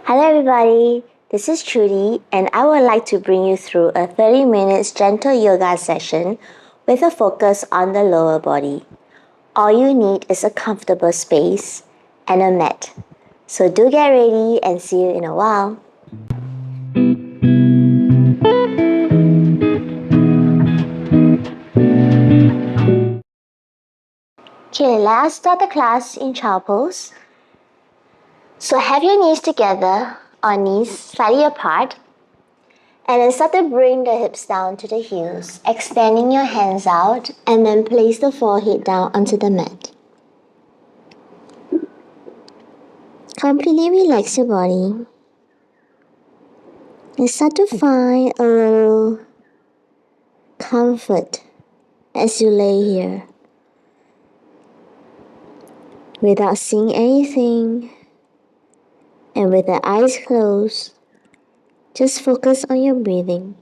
Hello everybody, this is Trudy and I would like to bring you through a 30 minutes gentle yoga session with a focus on the lower body. All you need is a comfortable space and a mat. So do get ready and see you in a while. Okay, let us start the class in child pose. So have your knees together or knees slightly apart. And then start to bring the hips down to the heels, extending your hands out, and then place the forehead down onto the mat. Completely relax your body. And start to find a little comfort as you lay here. Without seeing anything, and with the eyes closed, just focus on your breathing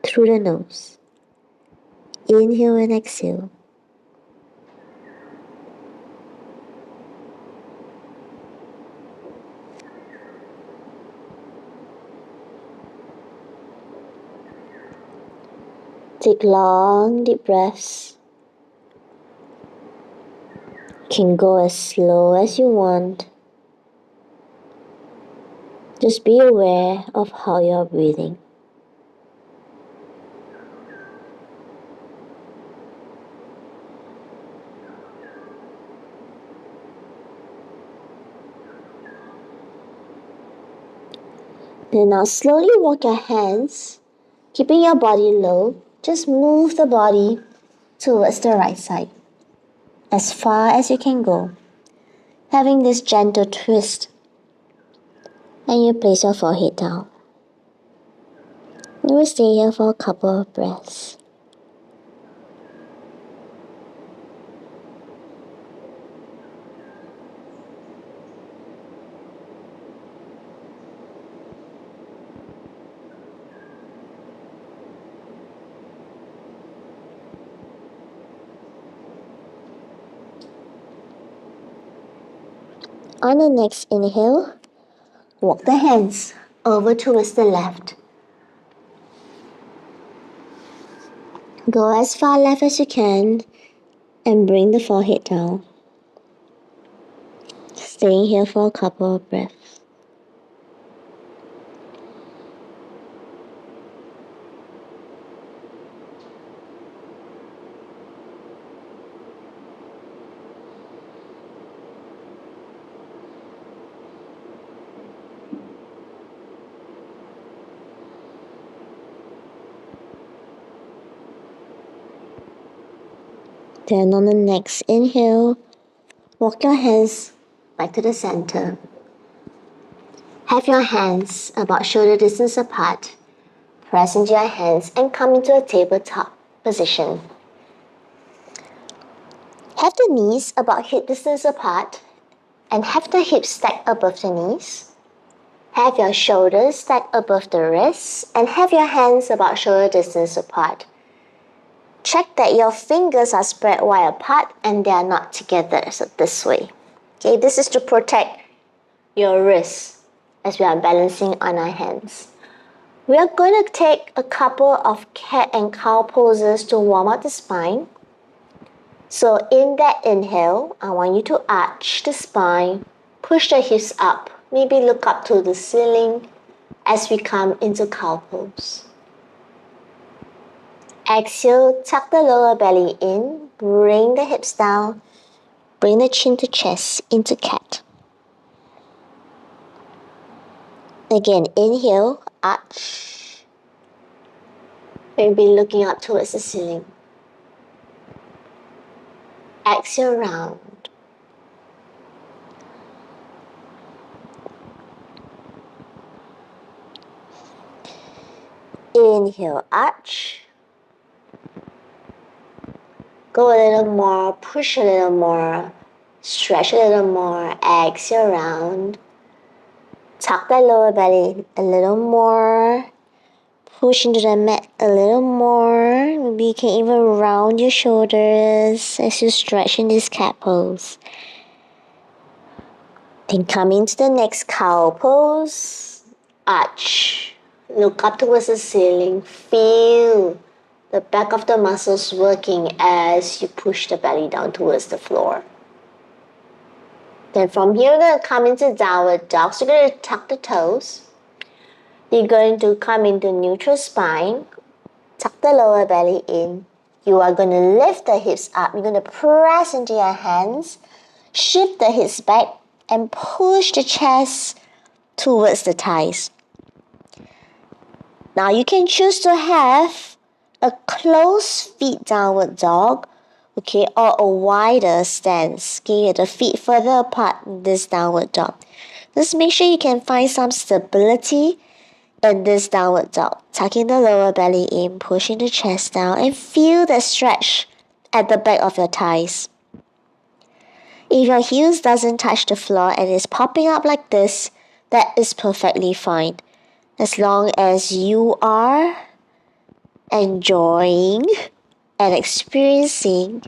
through the nose. Inhale and exhale. Take long, deep breaths. You can go as slow as you want. Just be aware of how you're breathing. Then now slowly walk your hands, keeping your body low. Just move the body towards the right side, as far as you can go. Having this gentle twist, and you place your forehead down. You will stay here for a couple of breaths. On the next inhale, walk the hands over towards the left. Go as far left as you can and bring the forehead down. Staying here for a couple of breaths. Then on the next inhale, walk your hands back to the center. Have your hands about shoulder distance apart. Press into your hands and come into a tabletop position. Have the knees about hip distance apart and have the hips stacked above the knees. Have your shoulders stacked above the wrists and have your hands about shoulder distance apart. Check that your fingers are spread wide apart and they are not together, so this way. Okay, this is to protect your wrists as we are balancing on our hands. We are going to take a couple of cat and cow poses to warm up the spine. So in that inhale, I want you to arch the spine, push the hips up, maybe look up to the ceiling as we come into cow pose. Exhale, tuck the lower belly in, bring the hips down, bring the chin to chest into cat. Again, inhale, arch, maybe looking up towards the ceiling. Exhale, round. Inhale, arch. Go a little more, push a little more, stretch a little more, exhale round. Tuck that lower belly a little more, push into the mat a little more. Maybe you can even round your shoulders as you stretch in this cat pose. Then come into the next cow pose. Arch. Look up towards the ceiling. Feel the back of the muscles working as you push the belly down towards the floor. Then from here, you're going to come into downward dog. So you're going to tuck the toes. You're going to come into neutral spine. Tuck the lower belly in. You are going to lift the hips up. You're going to press into your hands. Shift the hips back and push the chest towards the thighs. Now you can choose to have a closed feet downward dog, okay, or a wider stance, okay, the feet further apart in this downward dog. Just make sure you can find some stability in this downward dog. Tucking the lower belly in, pushing the chest down, and feel the stretch at the back of your thighs. If your heels doesn't touch the floor and is popping up like this, that is perfectly fine. As long as you are enjoying and experiencing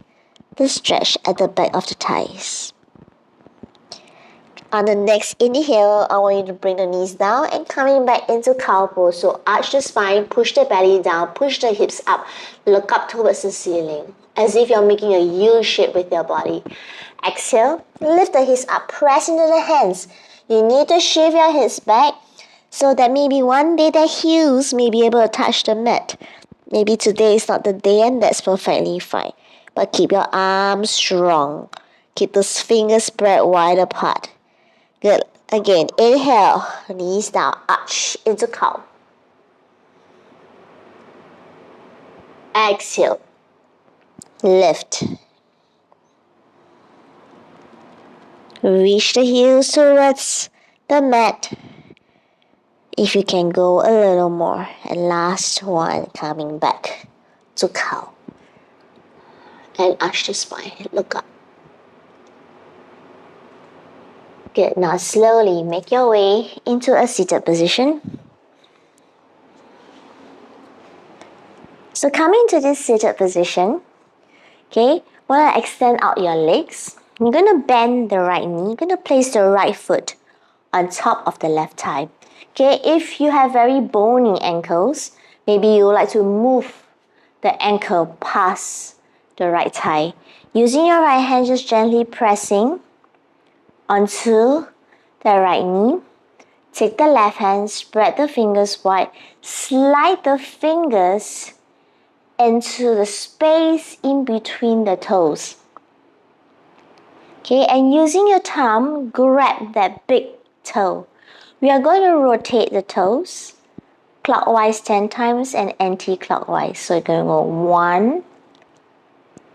the stretch at the back of the thighs. On the next inhale, I want you to bring the knees down and coming back into cow pose. So arch the spine, push the belly down, push the hips up, look up towards the ceiling, as if you're making a U shape with your body. Exhale, lift the hips up, press into the hands. You need to shift your hips back so that maybe one day the heels may be able to touch the mat. Maybe today is not the day and that's perfectly fine. But keep your arms strong. Keep those fingers spread wide apart. Good. Again, inhale, knees down, arch into cow. Exhale, lift. Reach the heels towards the mat. If you can go a little more. And last one, coming back to cow. And arch the spine, look up. Good, now slowly make your way into a seated position. So coming to this seated position, okay, want to extend out your legs. You're going to bend the right knee. You're going to place the right foot on top of the left thigh. Okay, if you have very bony ankles, maybe you would like to move the ankle past the right thigh. Using your right hand, just gently pressing onto the right knee. Take the left hand, spread the fingers wide, slide the fingers into the space in between the toes. Okay, and using your thumb, grab that big toe. We are going to rotate the toes clockwise 10 times and anti-clockwise. So you're going to go 1,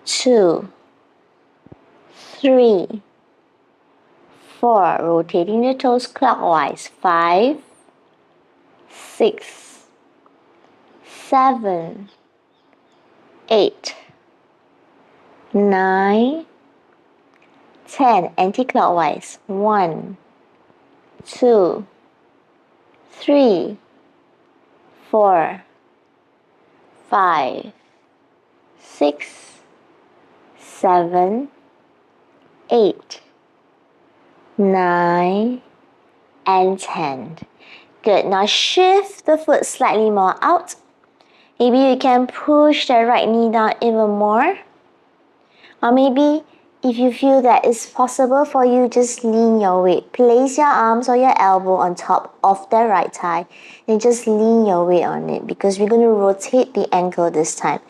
2, 3, 4. Rotating the toes clockwise. 5, 6, 7, 8, 9, 10. Anti-clockwise. 1, 2, 3, 4, 5, 6, 7, 8, 9, and 10. Good. Now shift the foot slightly more out. Maybe you can push the right knee down even more. Or maybe if you feel that it's possible for you, just lean your weight. Place your arms or your elbow on top of the right thigh and just lean your weight on it because we're going to rotate the ankle this time.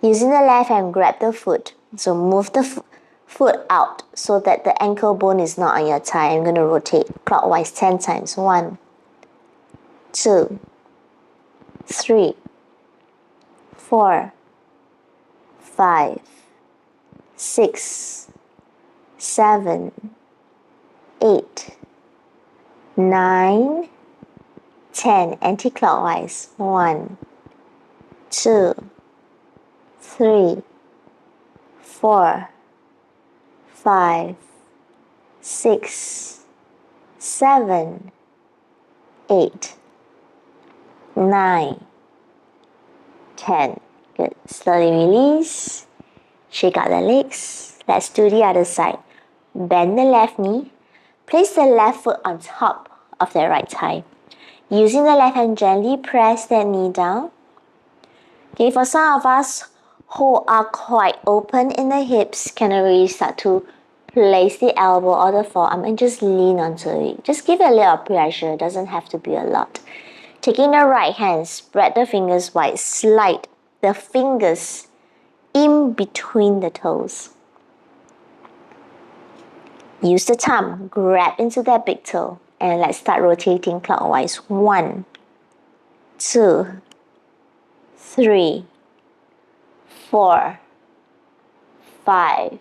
Using the left hand, grab the foot. So move the foot out so that the ankle bone is not on your thigh. I'm going to rotate clockwise 10 times. 1, 2, 3, 4, 5, 6, 7, 8, 9, 10. Anti-clockwise. 1, 2, 3, 4, 5, 6, 7, 8, 9, 10. Good. Slowly release. Shake out the legs. Let's do the other side. Bend the left knee. Place the left foot on top of the right thigh. Using the left hand, gently press that knee down. Okay, for some of us who are quite open in the hips, can already start to place the elbow or the forearm and just lean onto it. Just give it a little pressure, it doesn't have to be a lot. Taking the right hand, spread the fingers wide, slide the fingers in between the toes. Use the thumb, grab into that big toe, and let's start rotating clockwise. 1, 2, 3, 4, 5,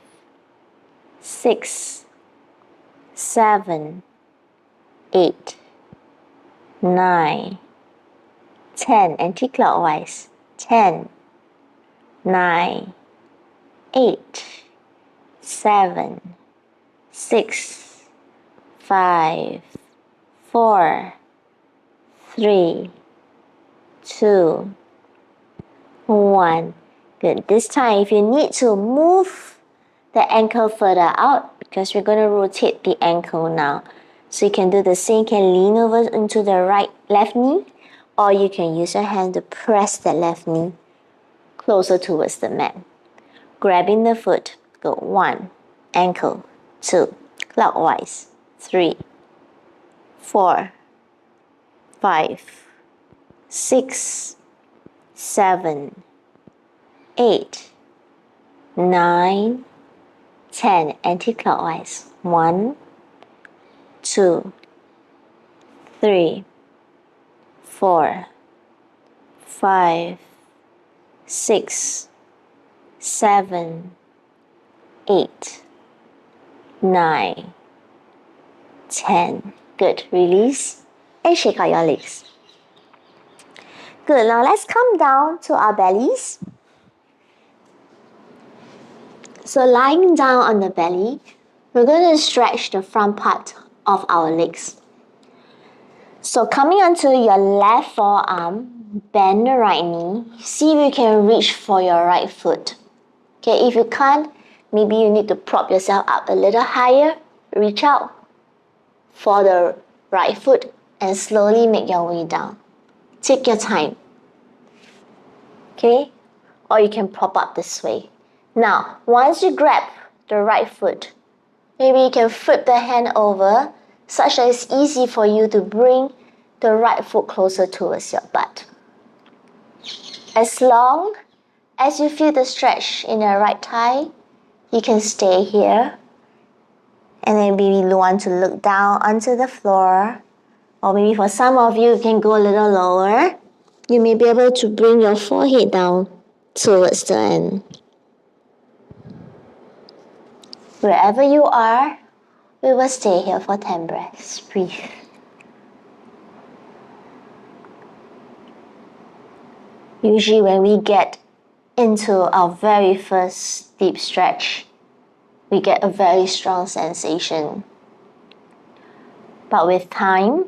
6, 7, 8, 9, 10, anti-clockwise. 10, 9, 8, 7, 6, 5, 4, 3, 2, 1. Good. This time, if you need to move the ankle further out, because we're going to rotate the ankle now. So you can do the same, you can lean over into the left knee, or you can use your hand to press the left knee closer towards the mat. Grabbing the foot, go 1, ankle, 2, clockwise, 3, 4, 5, 6, 7, 8, 9, 10, anti-clockwise. 1, 2, 3, 4, 5, 6, 7, 8, 9, 10. Good. Release and shake out your legs. Good. Now let's come down to our bellies. So lying down on the belly, we're going to stretch the front part of our legs. So coming onto your left forearm, bend the right knee. See if you can reach for your right foot. Okay, if you can't, maybe you need to prop yourself up a little higher. Reach out for the right foot and slowly make your way down. Take your time. Okay, or you can prop up this way. Now, once you grab the right foot, maybe you can flip the hand over such that it's easy for you to bring the right foot closer towards your butt. As long as you feel the stretch in your right thigh, you can stay here. And then maybe you want to look down onto the floor. Or maybe for some of you, you can go a little lower. You may be able to bring your forehead down towards the end. Wherever you are, we will stay here for 10 breaths. Breathe. Usually when we get into our very first deep stretch, we get a very strong sensation. But with time,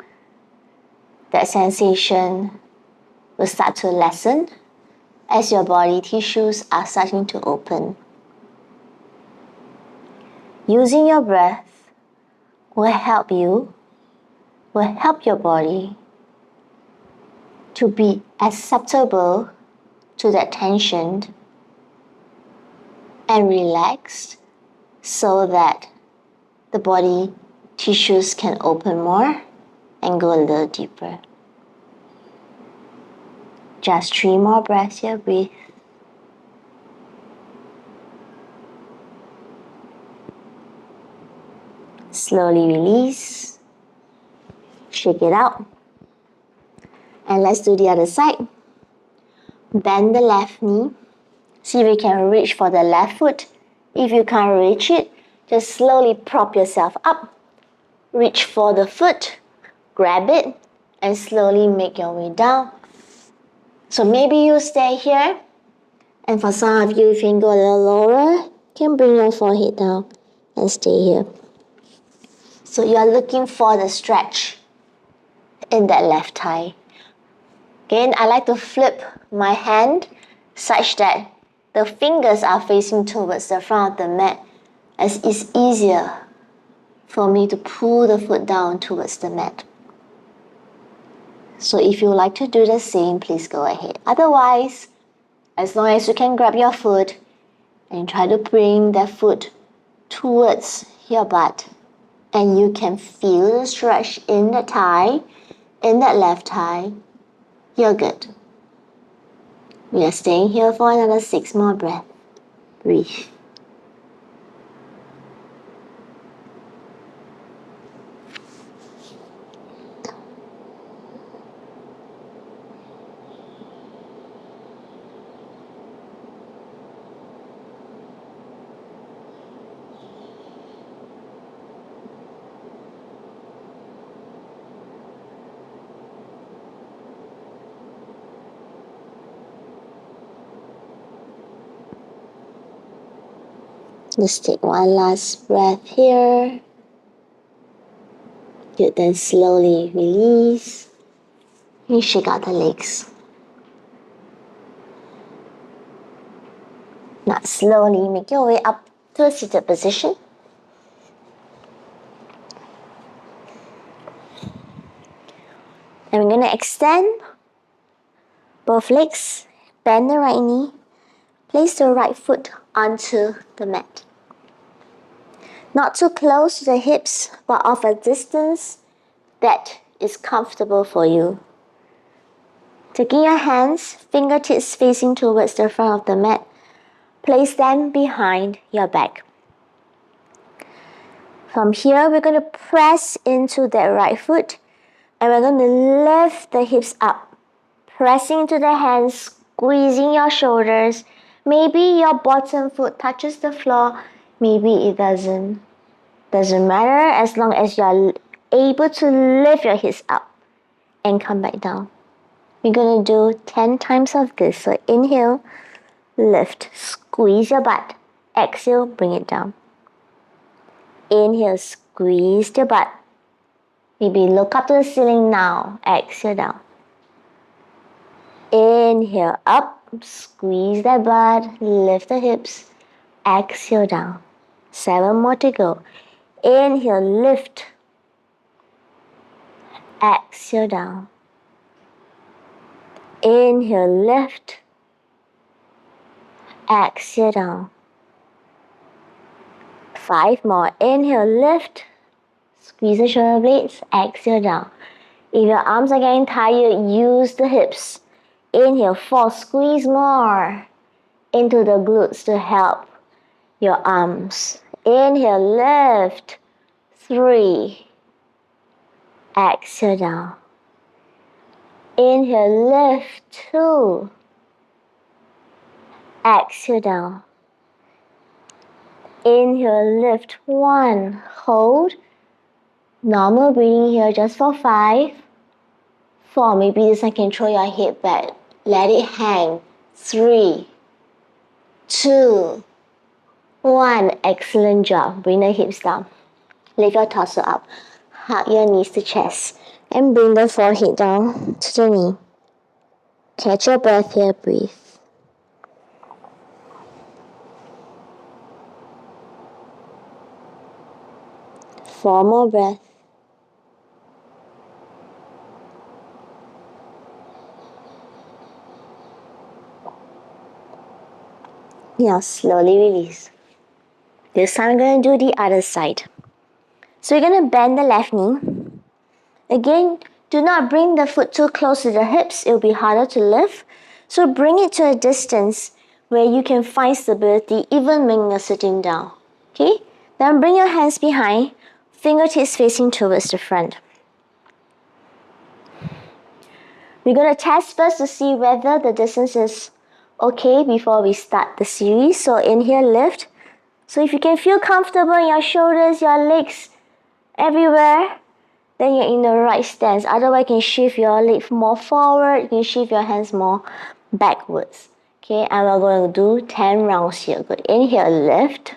that sensation will start to lessen as your body tissues are starting to open. Using your breath will help your body to be acceptable to that tension and relaxed so that the body tissues can open more and go a little deeper. Just 3 more breaths here. Breathe. Slowly release. Shake it out. And let's do the other side. Bend the left knee. See if you can reach for the left foot. If you can't reach it, just slowly prop yourself up. Reach for the foot, grab it, and slowly make your way down. So maybe you stay here. And for some of you, if you can go a little lower, you can bring your forehead down and stay here. So you are looking for the stretch in that left thigh. Again, I like to flip my hand such that the fingers are facing towards the front of the mat, as it's easier for me to pull the foot down towards the mat. So if you like to do the same, please go ahead. Otherwise, as long as you can grab your foot and try to bring that foot towards your butt, and you can feel the stretch in the thigh, in that left thigh, you're good. We are staying here for another 6 more breaths. Breathe. Just take one last breath here. Good, then slowly release. And shake out the legs. Now slowly make your way up to a seated position. And we're going to extend both legs, bend the right knee, place the right foot onto the mat. Not too close to the hips, but of a distance that is comfortable for you. Taking your hands, fingertips facing towards the front of the mat, place them behind your back. From here, we're going to press into that right foot, and we're going to lift the hips up, pressing into the hands, squeezing your shoulders. Maybe your bottom foot touches the floor, maybe it doesn't. Doesn't matter as long as you're able to lift your hips up and come back down. We're going to do 10 times of this. So inhale, lift, squeeze your butt. Exhale, bring it down. Inhale, squeeze your butt. Maybe look up to the ceiling now. Exhale down. Inhale up, squeeze that butt, lift the hips. Exhale down. 7 more to go. Inhale, lift. Exhale down. Inhale, lift. Exhale down. 5 more. Inhale, lift. Squeeze the shoulder blades. Exhale down. If your arms are getting tired, use the hips. Inhale, 4. Squeeze more into the glutes to help your arms. Inhale, lift. 3. Exhale down. Inhale, lift. 2. Exhale down. Inhale, lift. 1. Hold. Normal breathing here just for 5. 4. Maybe this time can throw your head back. Let it hang. 3. 2. 1. Excellent job. Bring the hips down. Lift your torso up. Hug your knees to chest. And bring the forehead down to the knee. Catch your breath here. Breathe. Four more breaths. Now slowly release. This time we're going to do the other side. So we're going to bend the left knee. Again, do not bring the foot too close to the hips. It will be harder to lift. So bring it to a distance where you can find stability even when you're sitting down. Okay? Then bring your hands behind, fingertips facing towards the front. We're going to test first to see whether the distance is okay before we start the series. So inhale, lift. So if you can feel comfortable in your shoulders, your legs, everywhere, then you're in the right stance. Otherwise, you can shift your leg more forward. You can shift your hands more backwards. Okay, and we're going to do 10 rounds here. Good. Inhale, lift.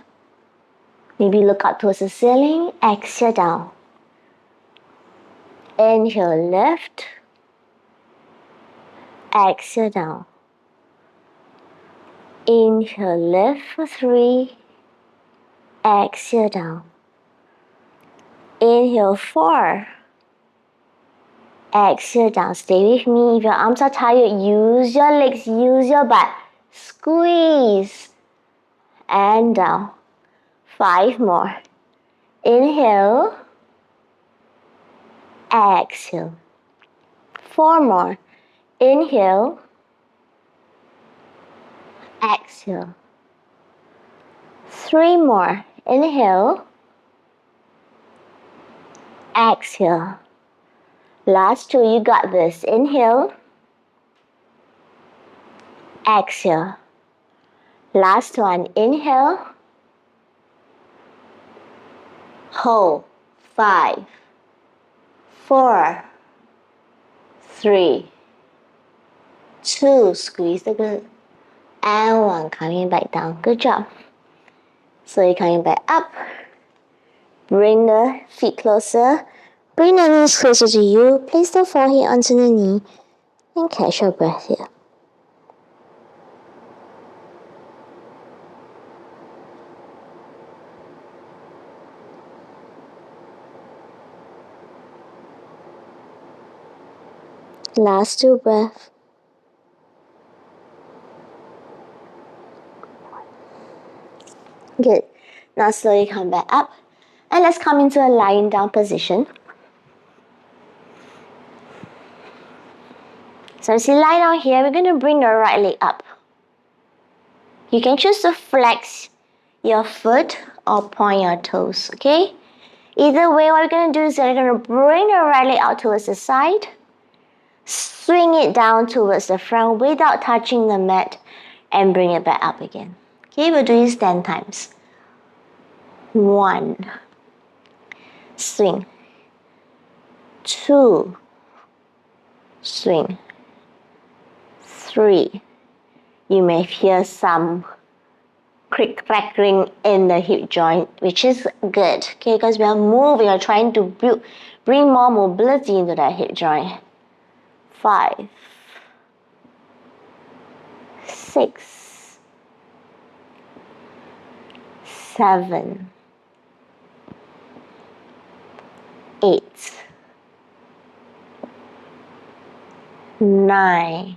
Maybe look up towards the ceiling. Exhale down. Inhale, lift. Exhale down. Inhale, lift for 3. Exhale down. Inhale, 4. Exhale down. Stay with me. If your arms are tired, use your legs, use your butt. Squeeze. And down. 5 more. Inhale. Exhale. 4 more. Inhale. Exhale. 3 more. Inhale. Exhale. Last 2, you got this. Inhale. Exhale. Last one. Inhale. Hold. 5, 4, 3, 2. Squeeze the glute. And 1. Coming back down. Good job. So you're coming back up. Bring the feet closer. Bring the knees closer to you. Place the forehead onto the knee. And catch your breath here. Last 2 breaths. Good. Now slowly come back up. And let's come into a lying down position. So as you lie down here, we're going to bring the right leg up. You can choose to flex your foot or point your toes, okay? Either way, what we're going to do is we're going to bring the right leg out towards the side. Swing it down towards the front without touching the mat and bring it back up again. Okay, we'll do this 10 times. 1. Swing. 2. Swing. 3. You may hear some crackling in the hip joint, which is good, okay, because we are moving, we are trying to bring more mobility into that hip joint. 5, 6, 7, 8, 9,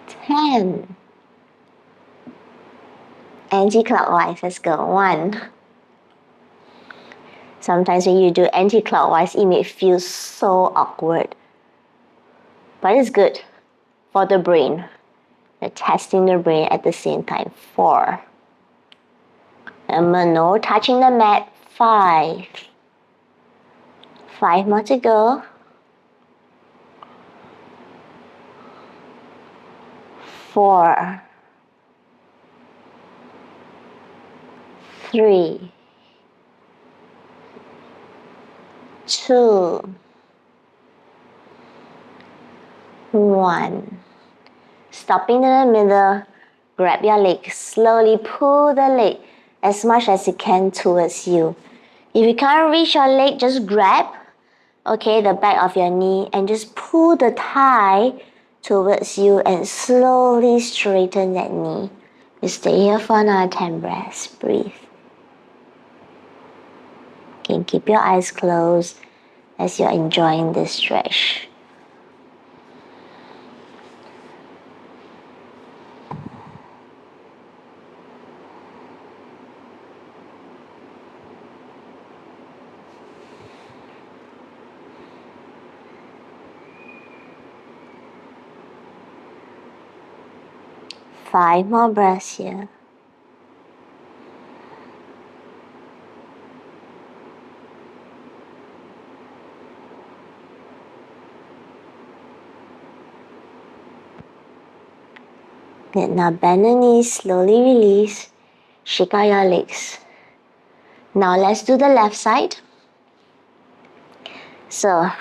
10. Anti-clockwise, let's go. 1. Sometimes when you do anti-clockwise, it may feel so awkward. But it's good for the brain. You're testing the brain at the same time. 4. Remember, no touching the mat. 5. 5 more to go. 4. 3. 2. 1. Stopping in the middle. Grab your leg. Slowly pull the leg as much as you can towards you. If you can't reach your leg, just grab, okay, the back of your knee and just pull the thigh towards you and slowly straighten that knee. You stay here for another 10 breaths. Breathe. You can keep your eyes closed as you're enjoying this stretch. Five more breaths here. Good. Now bend the knees, slowly release. Shake out your legs. Now let's do the left side. So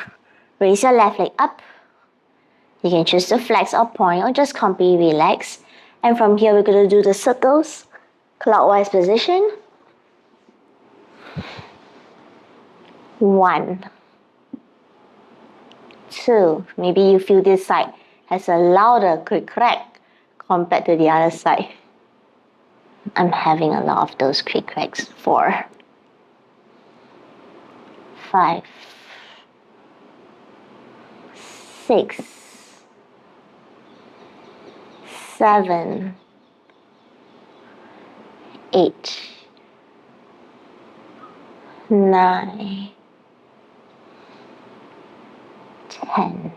raise your left leg up. You can choose to flex or point or just completely relax. And from here we're going to do the circles, clockwise position. 1, 2. Maybe you feel this side has a louder crack compared to the other side. I'm having a lot of those quick cracks. 4, 5, 6, 7, 8, 9, 10.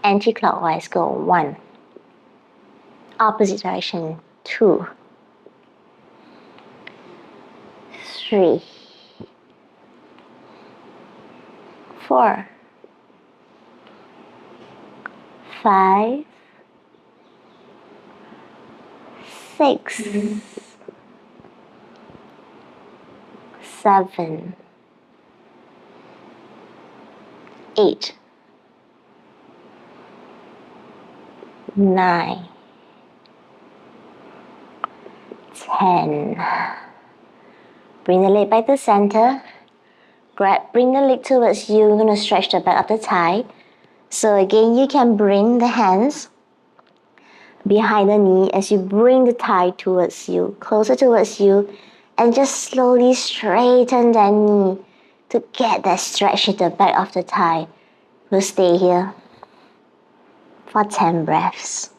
Anti-clockwise go 1. Opposite direction 2, 3, 4, 5, 6, 7, 8, 9, 10. Bring the leg back to center. Bring the leg towards you. You're going to stretch the back of the thigh. So again, you can bring the hands behind the knee as you bring the thigh towards you, closer towards you, and just slowly straighten that knee to get that stretch at the back of the thigh. We'll stay here for 10 breaths.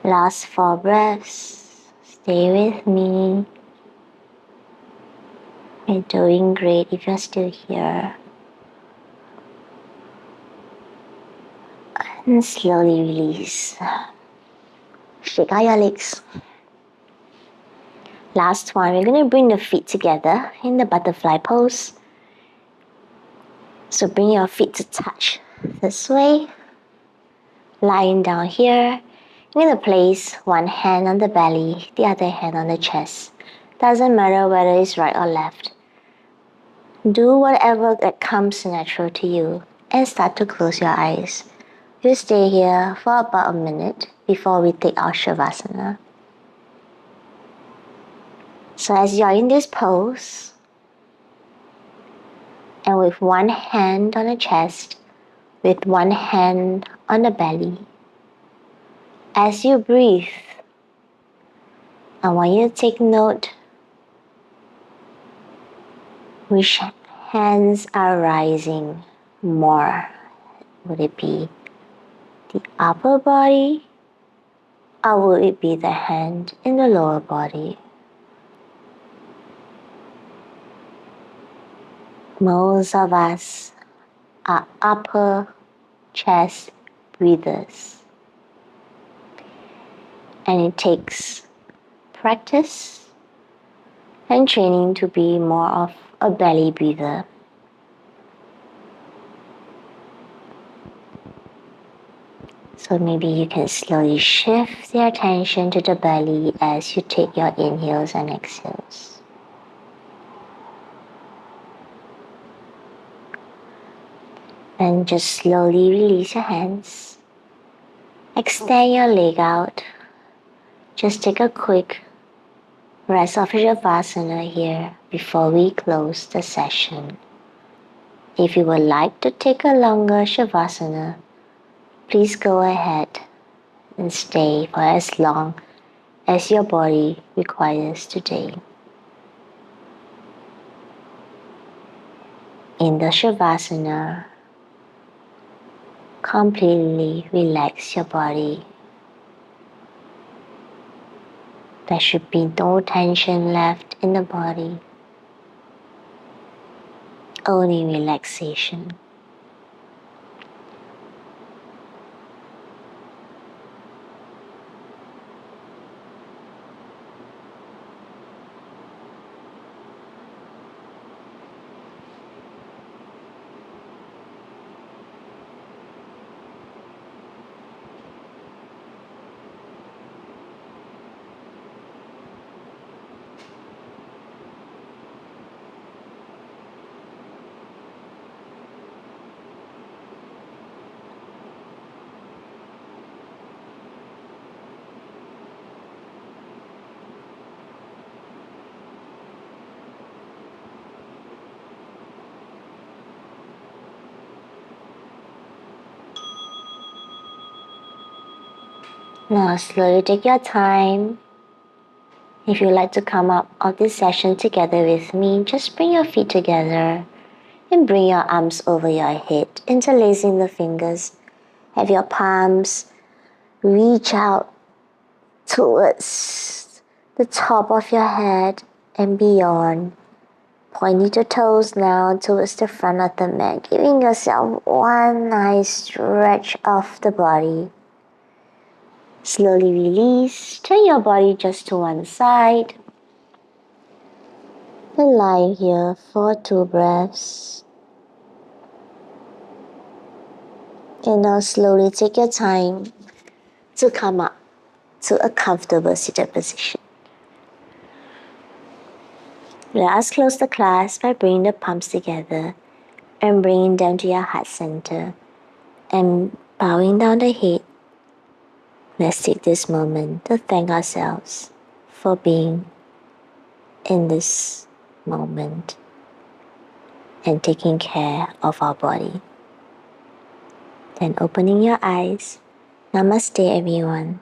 Last 4 breaths. Stay with me. You're doing great if you're still here. And slowly release. Shake out your legs. Last one, we're going to bring the feet together in the butterfly pose. So bring your feet to touch this way. Lying down here. You're going to place one hand on the belly, the other hand on the chest. Doesn't matter whether it's right or left. Do whatever that comes natural to you and start to close your eyes. We'll stay here for about a minute before we take our shavasana. So as you're in this pose, and with one hand on the chest, with one hand on the belly, as you breathe, I want you to take note which hands are rising more. Would it be the upper body, or would it be the hand in the lower body? Most of us are upper chest breathers. And it takes practice and training to be more of a belly breather. So maybe you can slowly shift the attention to the belly as you take your inhales and exhales. And just slowly release your hands. Extend your leg out. Just take a quick rest of shavasana here before we close the session. If you would like to take a longer shavasana, please go ahead and stay for as long as your body requires today. In the shavasana, completely relax your body. There should be no tension left in the body, only relaxation. Now slowly take your time. If you'd like to come up of this session together with me, just bring your feet together and bring your arms over your head, interlacing the fingers. Have your palms reach out towards the top of your head and beyond. Pointing your toes now towards the front of the mat, giving yourself one nice stretch of the body. Slowly release, turn your body just to one side. And lie here for 2 breaths. And now slowly take your time to come up to a comfortable seated position. Let us close the class by bringing the palms together and bringing them to your heart center and bowing down the head. Let's take this moment to thank ourselves for being in this moment and taking care of our body. Then opening your eyes. Namaste, everyone.